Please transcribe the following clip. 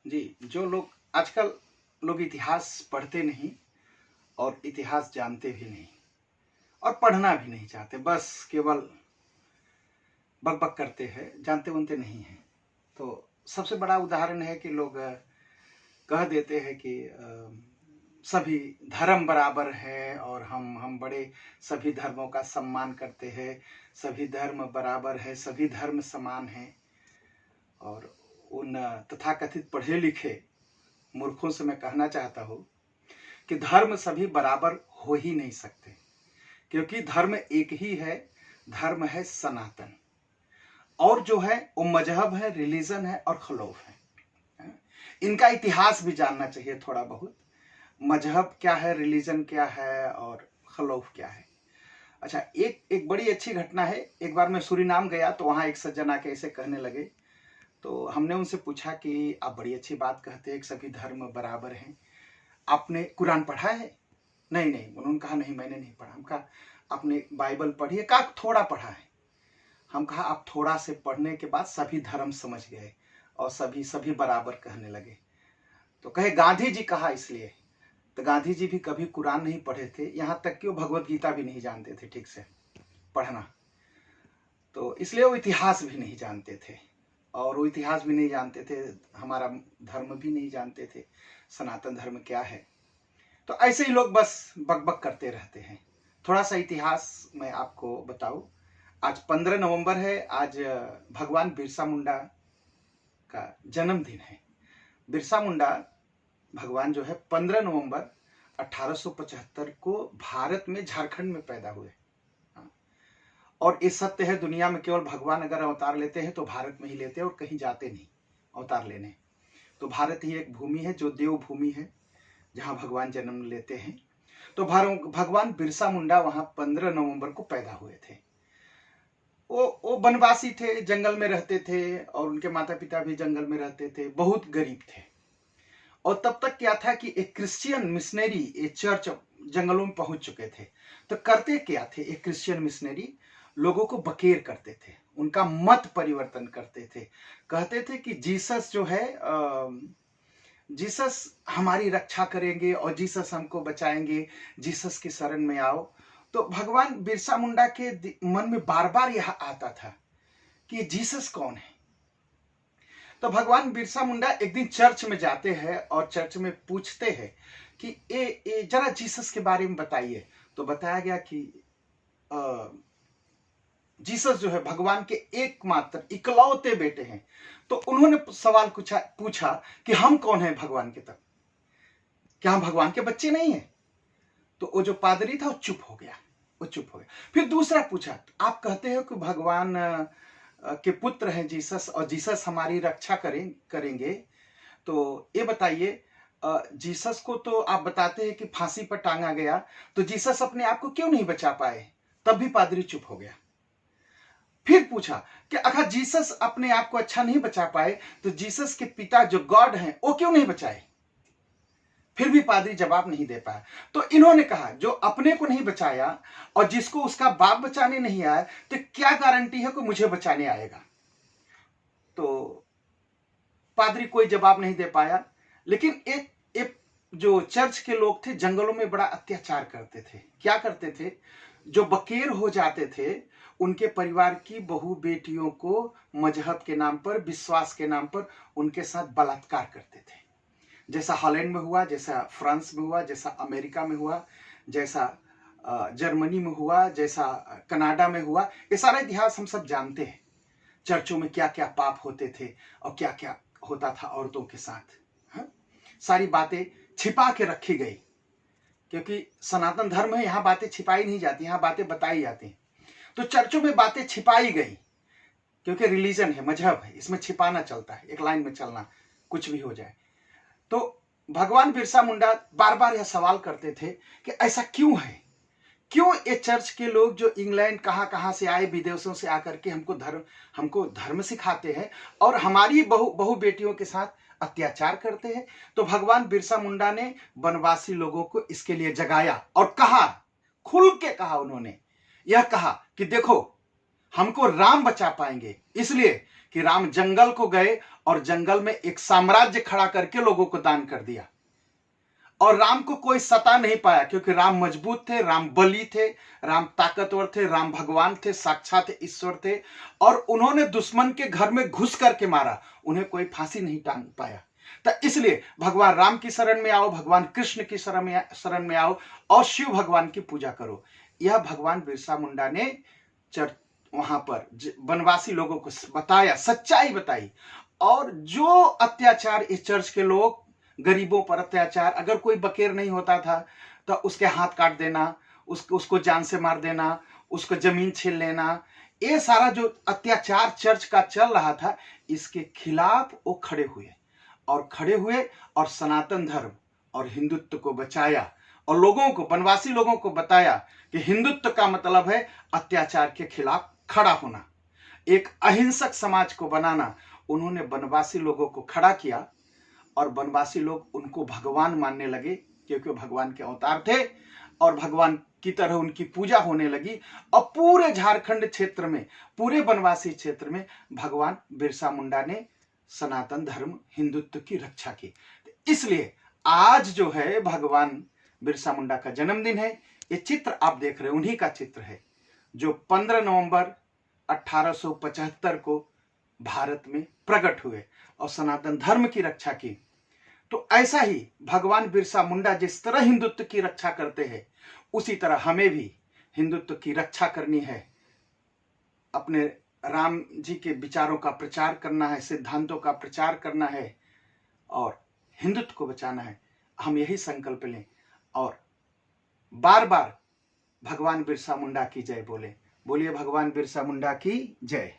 जी, जो लोग आजकल लोग इतिहास पढ़ते नहीं और इतिहास जानते भी नहीं और पढ़ना भी नहीं चाहते, बस केवल बक-बक करते हैं, जानते-वानते नहीं हैं। तो सबसे बड़ा उदाहरण है कि लोग कह देते हैं कि सभी धर्म बराबर है और हम बड़े सभी धर्मों का सम्मान करते हैं, सभी धर्म बराबर है, सभी धर्म समान हैं। और उन तथाकथित पढ़े-लिखे मूर्खों से मैं कहना चाहता हूँ कि धर्म सभी बराबर हो ही नहीं सकते, क्योंकि धर्म एक ही है, धर्म है सनातन। और जो है वो मजहब है, रिलीजन है और खलौफ है। इनका इतिहास भी जानना चाहिए थोड़ा बहुत। मजहब क्या है, रिलीजन क्या है और खलौफ क्या है। अच्छा, एक एक बड़ी अच्छी घटना है। एक बार मैं सूरीनाम गया तो वहाँ एक सज्जन आके ऐसे कहने लगे, तो हमने उनसे पूछा कि आप बड़ी अच्छी बात कहते हैं कि सभी धर्म बराबर हैं, आपने कुरान पढ़ा है? नहीं नहीं, उन्होंने कहा नहीं मैंने नहीं पढ़ा। हम कहा आपने बाइबल पढ़ी है? कहा थोड़ा पढ़ा है। हम कहा आप थोड़ा से पढ़ने के बाद सभी धर्म समझ गए और सभी सभी बराबर कहने लगे। तो कहे गांधी जी कहा इसलिए। तो गांधी जी भी कभी कुरान नहीं पढ़े थे, यहाँ तक कि वो भगवत गीता भी नहीं जानते थे ठीक से पढ़ना। तो इसलिए वो इतिहास भी नहीं जानते थे और वो इतिहास भी नहीं जानते थे, हमारा धर्म भी नहीं जानते थे, सनातन धर्म क्या है। तो ऐसे ही लोग बस बक-बक करते रहते हैं। थोड़ा सा इतिहास मैं आपको बताऊं। आज 15 नवंबर है। आज भगवान बिरसा मुंडा का जन्मदिन है। बिरसा मुंडा भगवान जो है 15 नवंबर 1875 को भारत में झारखंड में पैदा हुए। और ये सत्य है, दुनिया में केवल भगवान अगर अवतार लेते हैं तो भारत में ही लेते हैं और कहीं जाते नहीं अवतार लेने। तो भारत ही एक भूमि है जो देव भूमि है, जहां भगवान जन्म लेते हैं। तो भगवान बिरसा मुंडा वहां 15 नवंबर को पैदा हुए थे। वो वनवासी थे, जंगल में रहते थे और उनके माता पिता भी जंगल में रहते थे, बहुत गरीब थे। और तब तक क्या था कि एक क्रिश्चियन मिशनरी एक चर्च जंगलों में पहुंच चुके थे। तो करते क्या थे, एक क्रिश्चियन मिशनरी लोगों को बकेर करते थे, उनका मत परिवर्तन करते थे। कहते थे कि जीसस जो है जीसस हमारी रक्षा करेंगे और जीसस हमको बचाएंगे, जीसस की शरण में आओ। तो भगवान बिरसा मुंडा के मन में बार बार यह आता था कि जीसस कौन है। तो भगवान बिरसा मुंडा एक दिन चर्च में जाते हैं और चर्च में पूछते हैं कि ए जरा जीसस के बारे में बताइए। तो बताया गया कि जीसस जो है भगवान के एकमात्र इकलौते बेटे हैं। तो उन्होंने सवाल पूछा कि हम कौन हैं भगवान के तब, क्या हम भगवान के बच्चे नहीं हैं? तो वो जो पादरी था वो चुप हो गया, वो चुप हो गया। फिर दूसरा पूछा, आप कहते हो कि भगवान के पुत्र हैं जीसस और जीसस हमारी रक्षा करेंगे, तो ये बताइए जीसस को तो आप बताते हैं कि फांसी पर टांगा गया, तो जीसस अपने आप को क्यों नहीं बचा पाए? तब भी पादरी चुप हो गया। फिर पूछा कि अगर जीसस अपने आप को अच्छा नहीं बचा पाए तो जीसस के पिता जो गॉड हैं वो क्यों नहीं बचाए? फिर भी पादरी जवाब नहीं दे पाया। तो इन्होंने कहा जो अपने को नहीं बचाया और जिसको उसका बाप बचाने नहीं आया, तो क्या गारंटी है कि मुझे बचाने आएगा? तो पादरी कोई जवाब नहीं दे पाया। लेकिन एक जो चर्च के लोग थे जंगलों में बड़ा अत्याचार करते थे। क्या करते थे? जो बकेर हो जाते थे उनके परिवार की बहु बेटियों को मजहब के नाम पर, विश्वास के नाम पर उनके साथ बलात्कार करते थे। जैसा हॉलैंड में हुआ, जैसा फ्रांस में हुआ, जैसा अमेरिका में हुआ, जैसा जर्मनी में हुआ, जैसा कनाडा में हुआ। ये सारा इतिहास हम सब जानते हैं। चर्चों में क्या क्या पाप होते थे और क्या क्या होता था औरतों के साथ। हाँ? सारी बातें छिपा के रखी गई, क्योंकि सनातन धर्म है, यहाँ बातें छिपाई नहीं जाती, यहाँ बातें बताई जाती हैं। तो चर्चों में बातें छिपाई गई, क्योंकि रिलीजन है, मजहब है, इसमें छिपाना चलता है, एक लाइन में चलना, कुछ भी हो जाए। तो भगवान बिरसा मुंडा बार बार यह सवाल करते थे कि ऐसा क्यों है, क्यों ये चर्च के लोग जो इंग्लैंड कहां से आए, विदेशों से आकर के हमको धर्म सिखाते हैं और हमारी बहु बेटियों के साथ अत्याचार करते हैं। तो भगवान बिरसा मुंडा ने वनवासी लोगों को इसके लिए जगाया और कहा, खुल के कहा, उन्होंने यह कहा कि देखो हमको राम बचा पाएंगे, इसलिए कि राम जंगल को गए और जंगल में एक साम्राज्य खड़ा करके लोगों को दान कर दिया। और राम को कोई सता नहीं पाया, क्योंकि राम मजबूत थे, राम बली थे, राम ताकतवर थे, राम भगवान थे, साक्षात ईश्वर थे। और उन्होंने दुश्मन के घर में घुस करके मारा, उन्हें कोई फांसी नहीं टांग पाया। तो इसलिए भगवान राम की शरण में आओ, भगवान कृष्ण की शरण में आओ और शिव भगवान की पूजा करो। यह भगवान बिरसा मुंडा ने वहां पर वनवासी लोगों को बताया, सच्चाई बताई। और जो अत्याचार इस चर्च के लोग, गरीबों पर अत्याचार, अगर कोई बकेर नहीं होता था तो उसके हाथ काट देना, उसको जान से मार देना, उसको जमीन छीन लेना, ये सारा जो अत्याचार चर्च का चल रहा था, इसके खिलाफ वो खड़े हुए और सनातन धर्म और हिंदुत्व को बचाया और लोगों को, वनवासी लोगों को बताया कि हिंदुत्व का मतलब है अत्याचार के खिलाफ खड़ा होना, एक अहिंसक समाज को बनाना। उन्होंने वनवासी लोगों को खड़ा किया और वनवासी लोग उनको भगवान मानने लगे, क्योंकि भगवान के अवतार थे और भगवान की तरह उनकी पूजा होने लगी। और पूरे झारखंड क्षेत्र में, पूरे वनवासी क्षेत्र में भगवान बिरसा मुंडा ने सनातन धर्म, हिंदुत्व की रक्षा की। इसलिए आज जो है भगवान बिरसा मुंडा का जन्मदिन है। ये चित्र आप देख रहे हैं उन्हीं का चित्र है, जो 15 नवंबर 1875 को भारत में प्रकट हुए और सनातन धर्म की रक्षा की। तो ऐसा ही भगवान बिरसा मुंडा जिस तरह हिंदुत्व की रक्षा करते हैं, उसी तरह हमें भी हिंदुत्व की रक्षा करनी है, अपने राम जी के विचारों का प्रचार करना है, सिद्धांतों का प्रचार करना है और हिंदुत्व को बचाना है। हम यही संकल्प लें और बार बार भगवान बिरसा मुंडा की जय बोले। बोलिए भगवान बिरसा मुंडा की जय।